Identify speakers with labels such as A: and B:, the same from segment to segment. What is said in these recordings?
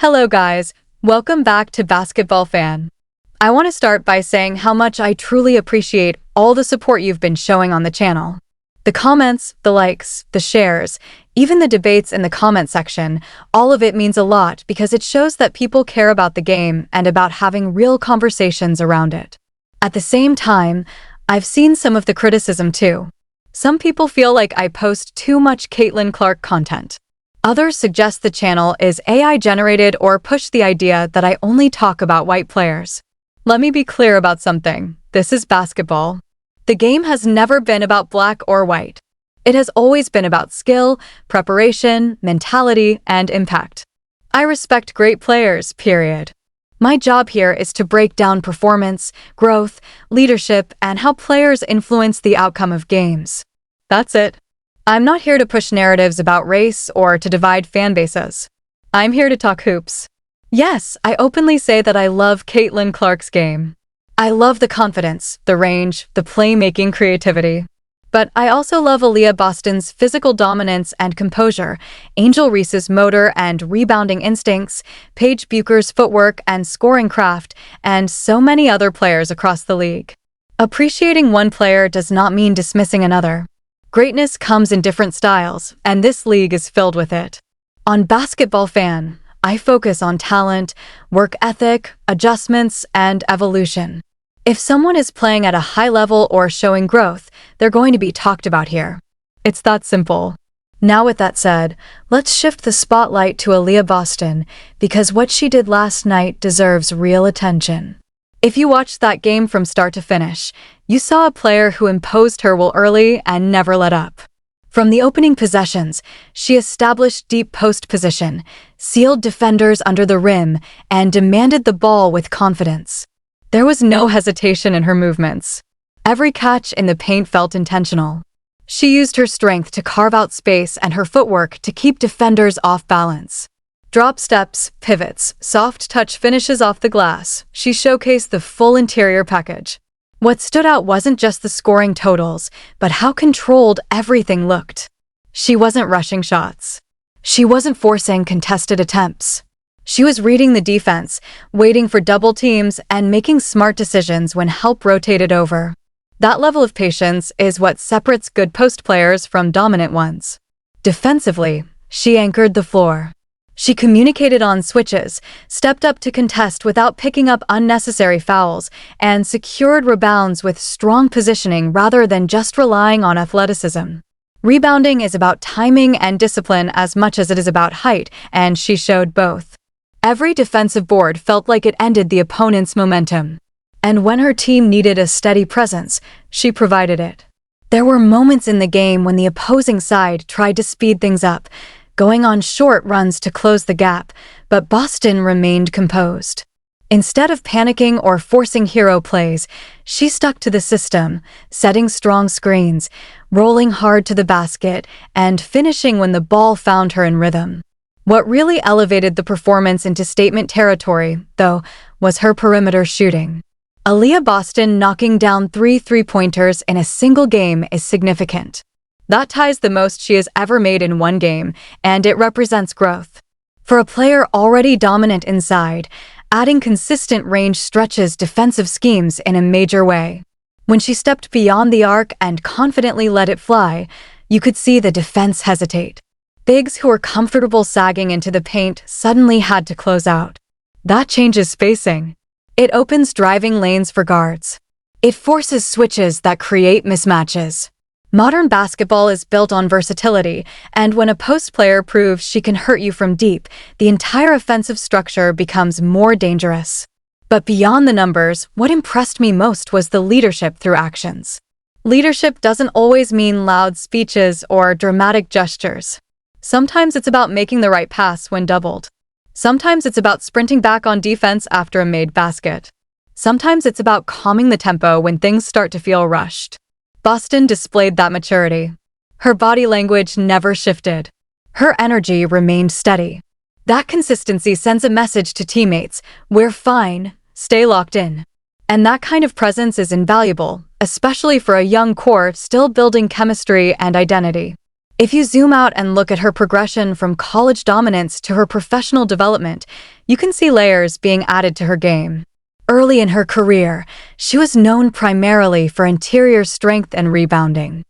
A: Hello guys, welcome back to Basketball Fan. I want to start by saying how much I truly appreciate all the support you've been showing on the channel. The comments, the likes, the shares, even the debates in the comment section, all of it means a lot because it shows that people care about the game and about having real conversations around it. At the same time, I've seen some of the criticism too. Some people feel like I post too much Caitlin Clark content. Others suggest the channel is AI generated or push the idea that I only talk about white players. Let me be clear about something. This is basketball. The game has never been about black or white. It has always been about skill, preparation, mentality, and impact. I respect great players, period. My job here is to break down performance, growth, leadership, and how players influence the outcome of games. That's it. I'm not here to push narratives about race or to divide fan bases. I'm here to talk hoops. Yes, I openly say that I love Caitlin Clark's game. I love the confidence, the range, the playmaking creativity. But I also love Aliyah Boston's physical dominance and composure, Angel Reese's motor and rebounding instincts, Paige Bucher's footwork and scoring craft, and so many other players across the league. Appreciating one player does not mean dismissing another. Greatness comes in different styles, and this league is filled with it. On Basketball Fan, I focus on talent, work ethic, adjustments, and evolution. If someone is playing at a high level or showing growth, they're going to be talked about here. It's that simple. Now with that said, let's shift the spotlight to Aliyah Boston, because what she did last night deserves real attention. If you watched that game from start to finish, you saw a player who imposed her will early and never let up. From the opening possessions, she established deep post position, sealed defenders under the rim, and demanded the ball with confidence. There was no hesitation in her movements. Every catch in the paint felt intentional. She used her strength to carve out space and her footwork to keep defenders off balance. Drop steps, pivots, soft touch finishes off the glass. She showcased the full interior package. What stood out wasn't just the scoring totals, but how controlled everything looked. She wasn't rushing shots. She wasn't forcing contested attempts. She was reading the defense, waiting for double teams, and making smart decisions when help rotated over. That level of patience is what separates good post players from dominant ones. Defensively, she anchored the floor. She communicated on switches, stepped up to contest without picking up unnecessary fouls, and secured rebounds with strong positioning rather than just relying on athleticism. Rebounding is about timing and discipline as much as it is about height, and she showed both. Every defensive board felt like it ended the opponent's momentum. And when her team needed a steady presence, she provided it. There were moments in the game when the opposing side tried to speed things up, going on short runs to close the gap, but Boston remained composed. Instead of panicking or forcing hero plays, she stuck to the system, setting strong screens, rolling hard to the basket, and finishing when the ball found her in rhythm. What really elevated the performance into statement territory, though, was her perimeter shooting. Aliyah Boston knocking down 3 three-pointers in a single game is significant. That ties the most she has ever made in one game, and it represents growth. For a player already dominant inside, adding consistent range stretches defensive schemes in a major way. When she stepped beyond the arc and confidently let it fly, you could see the defense hesitate. Bigs who were comfortable sagging into the paint suddenly had to close out. That changes spacing. It opens driving lanes for guards. It forces switches that create mismatches. Modern basketball is built on versatility, and when a post player proves she can hurt you from deep, the entire offensive structure becomes more dangerous. But beyond the numbers, what impressed me most was the leadership through actions. Leadership doesn't always mean loud speeches or dramatic gestures. Sometimes it's about making the right pass when doubled. Sometimes it's about sprinting back on defense after a made basket. Sometimes it's about calming the tempo when things start to feel rushed. Boston displayed that maturity. Her body language never shifted. Her energy remained steady. That consistency sends a message to teammates: we're fine, stay locked in. And that kind of presence is invaluable, especially for a young core still building chemistry and identity. If you zoom out and look at her progression from college dominance to her professional development, you can see layers being added to her game. Early in her career, she was known primarily for interior strength and rebounding.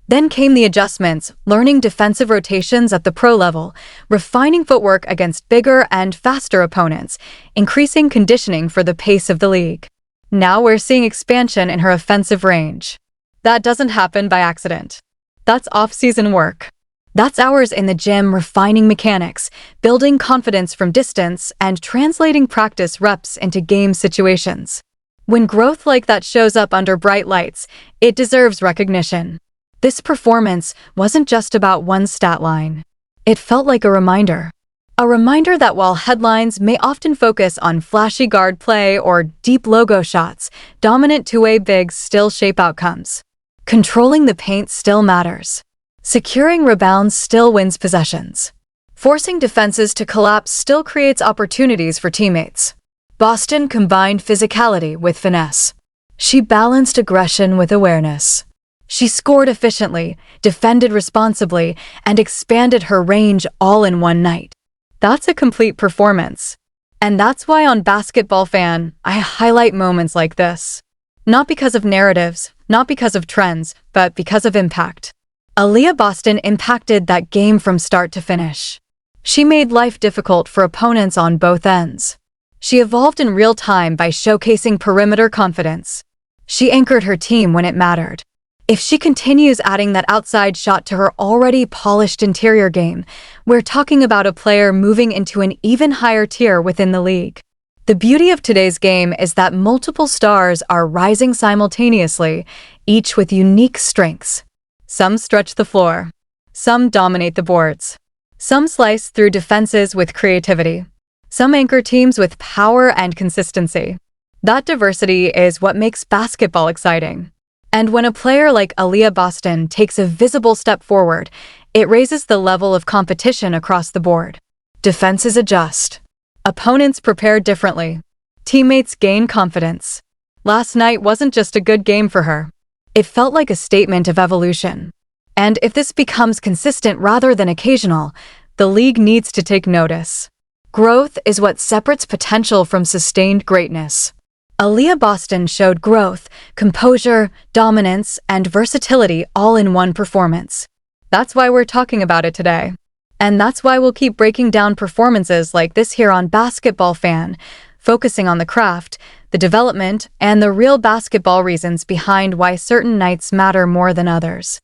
A: Then came the adjustments, learning defensive rotations at the pro level, refining footwork against bigger and faster opponents, increasing conditioning for the pace of the league. Now we're seeing expansion in her offensive range. That doesn't happen by accident. That's off-season work. That's hours in the gym refining mechanics, building confidence from distance, and translating practice reps into game situations. When growth like that shows up under bright lights, it deserves recognition. This performance wasn't just about one stat line. It felt like a reminder. A reminder that while headlines may often focus on flashy guard play or deep logo shots, dominant two-way bigs still shape outcomes. Controlling the paint still matters. Securing rebounds still wins possessions. Forcing defenses to collapse still creates opportunities for teammates. Boston combined physicality with finesse. She balanced aggression with awareness. She scored efficiently, defended responsibly, and expanded her range all in one night. That's a complete performance. And that's why on BasketballFan, I highlight moments like this. Not because of narratives, not because of trends, but because of impact. Aliyah Boston impacted that game from start to finish. She made life difficult for opponents on both ends. She evolved in real time by showcasing perimeter confidence. She anchored her team when it mattered. If she continues adding that outside shot to her already polished interior game, we're talking about a player moving into an even higher tier within the league. The beauty of today's game is that multiple stars are rising simultaneously, each with unique strengths. Some stretch the floor. Some dominate the boards. Some slice through defenses with creativity. Some anchor teams with power and consistency. That diversity is what makes basketball exciting. And when a player like Aliyah Boston takes a visible step forward, it raises the level of competition across the board. Defenses adjust. Opponents prepare differently. Teammates gain confidence. Last night wasn't just a good game for her. It felt like a statement of evolution. And if this becomes consistent rather than occasional, the league needs to take notice. Growth is what separates potential from sustained greatness. Aliyah Boston showed growth, composure, dominance, and versatility all in one performance. That's why we're talking about it today. And that's why we'll keep breaking down performances like this here on BasketballFan, focusing on the craft, the development, and the real basketball reasons behind why certain nights matter more than others.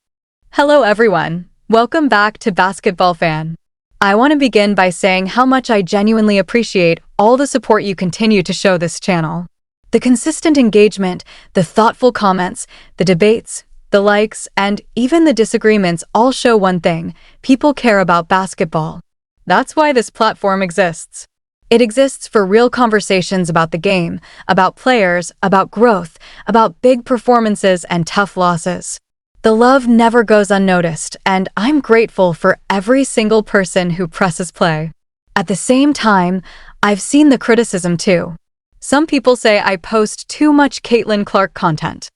A: Hello everyone, welcome back to BasketballFan. I want to begin by saying how much I genuinely appreciate all the support you continue to show this channel. The consistent engagement, the thoughtful comments, the debates, the likes, and even the disagreements all show one thing: people care about basketball. That's why this platform exists. It exists for real conversations about the game, about players, about growth, about big performances and tough losses. The love never goes unnoticed, and I'm grateful for every single person who presses play. At the same time, I've seen the criticism too. Some people say I post too much Caitlin Clark content.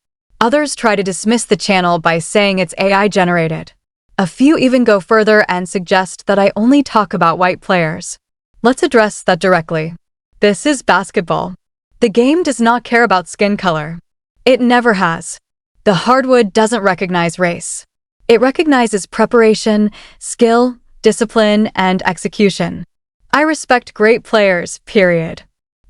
A: Others try to dismiss the channel by saying it's AI generated. A few even go further and suggest that I only talk about white players. Let's address that directly. This is basketball. The game does not care about skin color. It never has. The hardwood doesn't recognize race. It recognizes preparation, skill, discipline, and execution. I respect great players, period.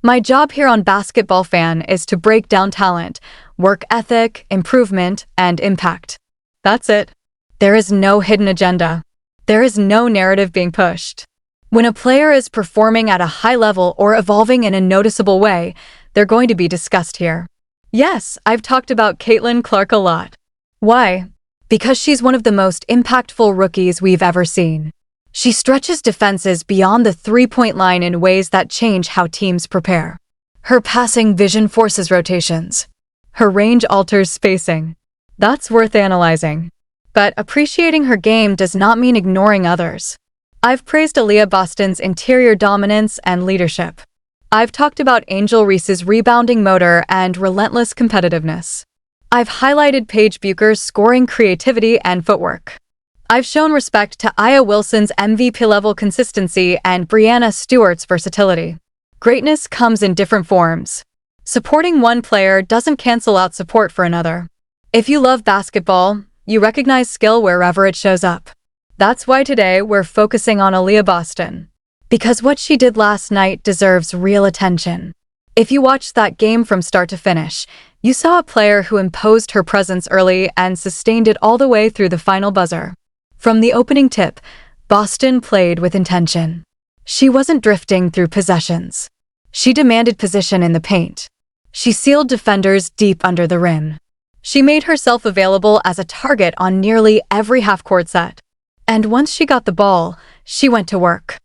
A: My job here on BasketballFan is to break down talent, work ethic, improvement, and impact. That's it. There is no hidden agenda. There is no narrative being pushed. When a player is performing at a high level or evolving in a noticeable way, they're going to be discussed here. Yes, I've talked about Caitlin Clark a lot. Why? Because she's one of the most impactful rookies we've ever seen. She stretches defenses beyond the three-point line in ways that change how teams prepare. Her passing vision forces rotations. Her range alters spacing. That's worth analyzing. But appreciating her game does not mean ignoring others. I've praised Aliyah Boston's interior dominance and leadership. I've talked about Angel Reese's rebounding motor and relentless competitiveness. I've highlighted Paige Bucher's scoring creativity and footwork. I've shown respect to Aya Wilson's MVP-level consistency and Brianna Stewart's versatility. Greatness comes in different forms. Supporting one player doesn't cancel out support for another. If you love basketball, you recognize skill wherever it shows up. That's why today we're focusing on Aliyah Boston. Because what she did last night deserves real attention. If you watched that game from start to finish, you saw a player who imposed her presence early and sustained it all the way through the final buzzer. From the opening tip, Boston played with intention. She wasn't drifting through possessions. She demanded position in the paint. She sealed defenders deep under the rim. She made herself available as a target on nearly every half-court set. And once she got the ball, she went to work.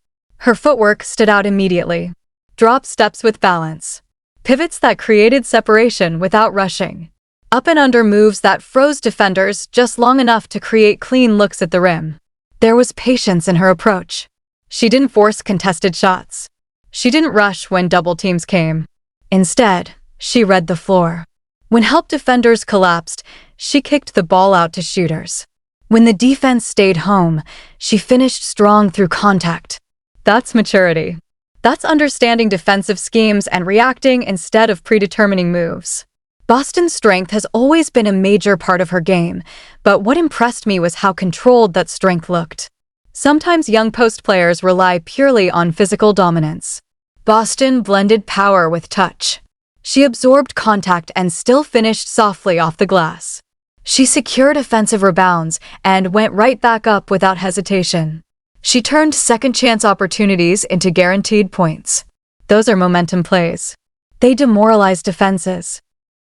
A: Her footwork stood out immediately. Drop steps with balance. Pivots that created separation without rushing. Up and under moves that froze defenders just long enough to create clean looks at the rim. There was patience in her approach. She didn't force contested shots. She didn't rush when double teams came. Instead, she read the floor. When help defenders collapsed, she kicked the ball out to shooters. When the defense stayed home, she finished strong through contact. That's maturity. That's understanding defensive schemes and reacting instead of predetermining moves. Boston's strength has always been a major part of her game, but what impressed me was how controlled that strength looked. Sometimes young post players rely purely on physical dominance. Boston blended power with touch. She absorbed contact and still finished softly off the glass. She secured offensive rebounds and went right back up without hesitation. She turned second-chance opportunities into guaranteed points. Those are momentum plays. They demoralize defenses.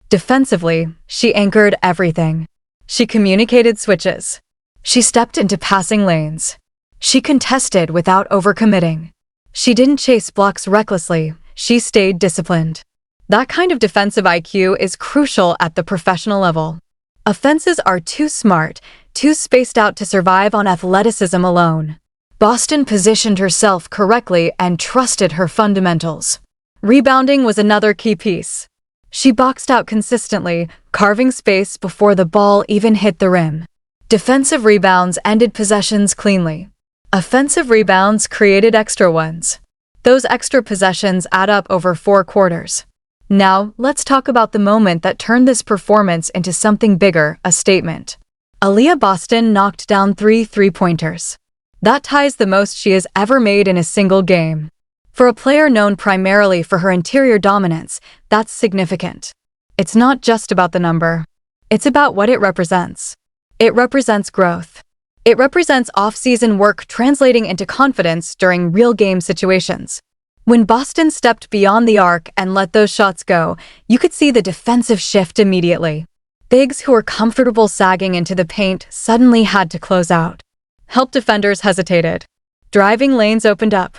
A: Defensively, she anchored everything. She communicated switches. She stepped into passing lanes. She contested without overcommitting. She didn't chase blocks recklessly, she stayed disciplined. That kind of defensive IQ is crucial at the professional level. Offenses are too smart, too spaced out to survive on athleticism alone. Boston positioned herself correctly and trusted her fundamentals. Rebounding was another key piece. She boxed out consistently, carving space before the ball even hit the rim. Defensive rebounds ended possessions cleanly. Offensive rebounds created extra ones. Those extra possessions add up over 4 quarters. Now, let's talk about the moment that turned this performance into something bigger, a statement. Aliyah Boston knocked down 3 three-pointers. That ties the most she has ever made in a single game. For a player known primarily for her interior dominance, that's significant. It's not just about the number. It's about what it represents. It represents growth. It represents off-season work translating into confidence during real game situations. When Boston stepped beyond the arc and let those shots go, you could see the defensive shift immediately. Bigs who were comfortable sagging into the paint suddenly had to close out. Help defenders hesitated. Driving lanes opened up.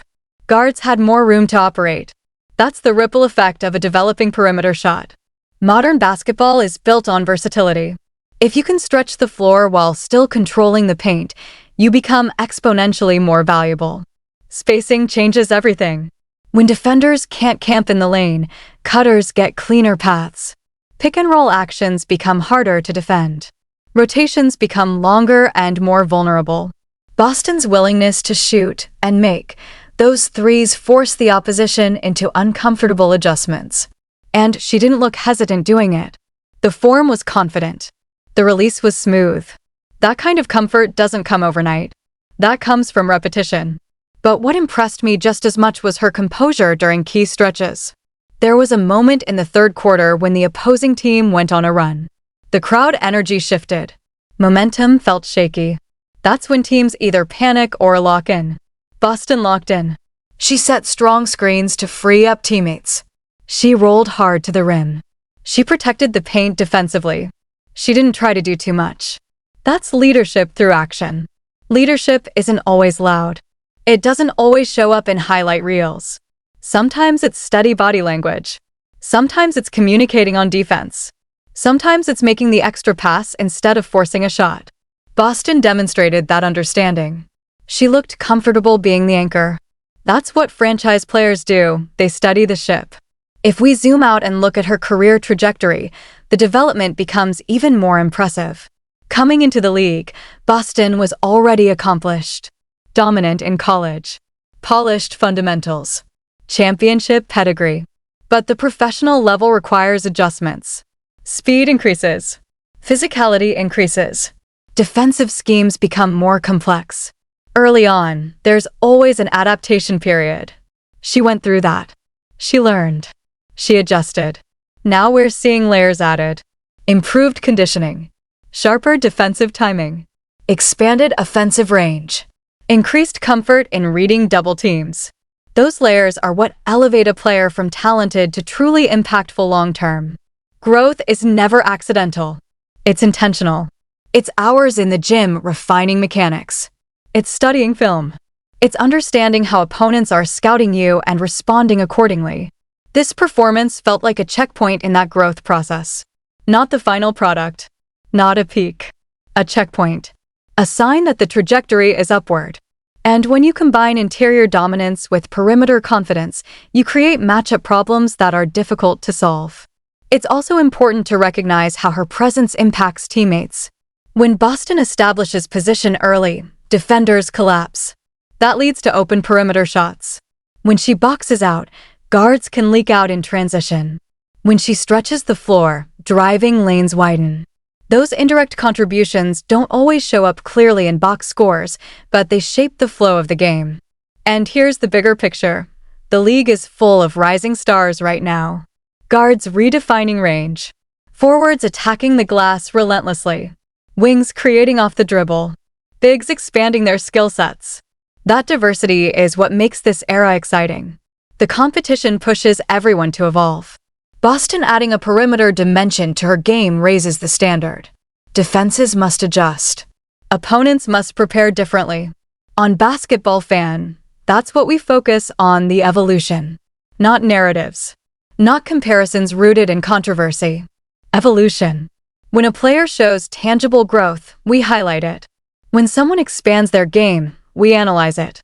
A: Guards had more room to operate. That's the ripple effect of a developing perimeter shot. Modern basketball is built on versatility. If you can stretch the floor while still controlling the paint, you become exponentially more valuable. Spacing changes everything. When defenders can't camp in the lane, cutters get cleaner paths. Pick-and-roll actions become harder to defend. Rotations become longer and more vulnerable. Boston's willingness to shoot and make those threes forced the opposition into uncomfortable adjustments. And she didn't look hesitant doing it. The form was confident. The release was smooth. That kind of comfort doesn't come overnight. That comes from repetition. But what impressed me just as much was her composure during key stretches. There was a moment in the third quarter when the opposing team went on a run. The crowd energy shifted. Momentum felt shaky. That's when teams either panic or lock in. Boston locked in. She set strong screens to free up teammates. She rolled hard to the rim. She protected the paint defensively. She didn't try to do too much. That's leadership through action. Leadership isn't always loud. It doesn't always show up in highlight reels. Sometimes it's steady body language. Sometimes it's communicating on defense. Sometimes it's making the extra pass instead of forcing a shot. Boston demonstrated that understanding. She looked comfortable being the anchor. That's what franchise players do, they steady the ship. If we zoom out and look at her career trajectory, the development becomes even more impressive. Coming into the league, Boston was already accomplished. Dominant in college. Polished fundamentals. Championship pedigree. But the professional level requires adjustments. Speed increases. Physicality increases. Defensive schemes become more complex. Early on, there's always an adaptation period. She went through that. She learned. She adjusted. Now we're seeing layers added. Improved conditioning. Sharper defensive timing. Expanded offensive range. Increased comfort in reading double teams. Those layers are what elevate a player from talented to truly impactful long-term. Growth is never accidental. It's intentional. It's hours in the gym refining mechanics. It's studying film. It's understanding how opponents are scouting you and responding accordingly. This performance felt like a checkpoint in that growth process. Not the final product. Not a peak. A checkpoint. A sign that the trajectory is upward. And when you combine interior dominance with perimeter confidence, you create matchup problems that are difficult to solve. It's also important to recognize how her presence impacts teammates. When Boston establishes position early, defenders collapse. That leads to open perimeter shots. When she boxes out, guards can leak out in transition. When she stretches the floor, driving lanes widen. Those indirect contributions don't always show up clearly in box scores, but they shape the flow of the game. And here's the bigger picture. The league is full of rising stars right now. Guards redefining range. Forwards attacking the glass relentlessly. Wings creating off the dribble. Bigs expanding their skill sets. That diversity is what makes this era exciting. The competition pushes everyone to evolve. Boston adding a perimeter dimension to her game raises the standard. Defenses must adjust. Opponents must prepare differently. On BasketballFan, that's what we focus on: the evolution. Not narratives. Not comparisons rooted in controversy. Evolution. When a player shows tangible growth, we highlight it. When someone expands their game, we analyze it.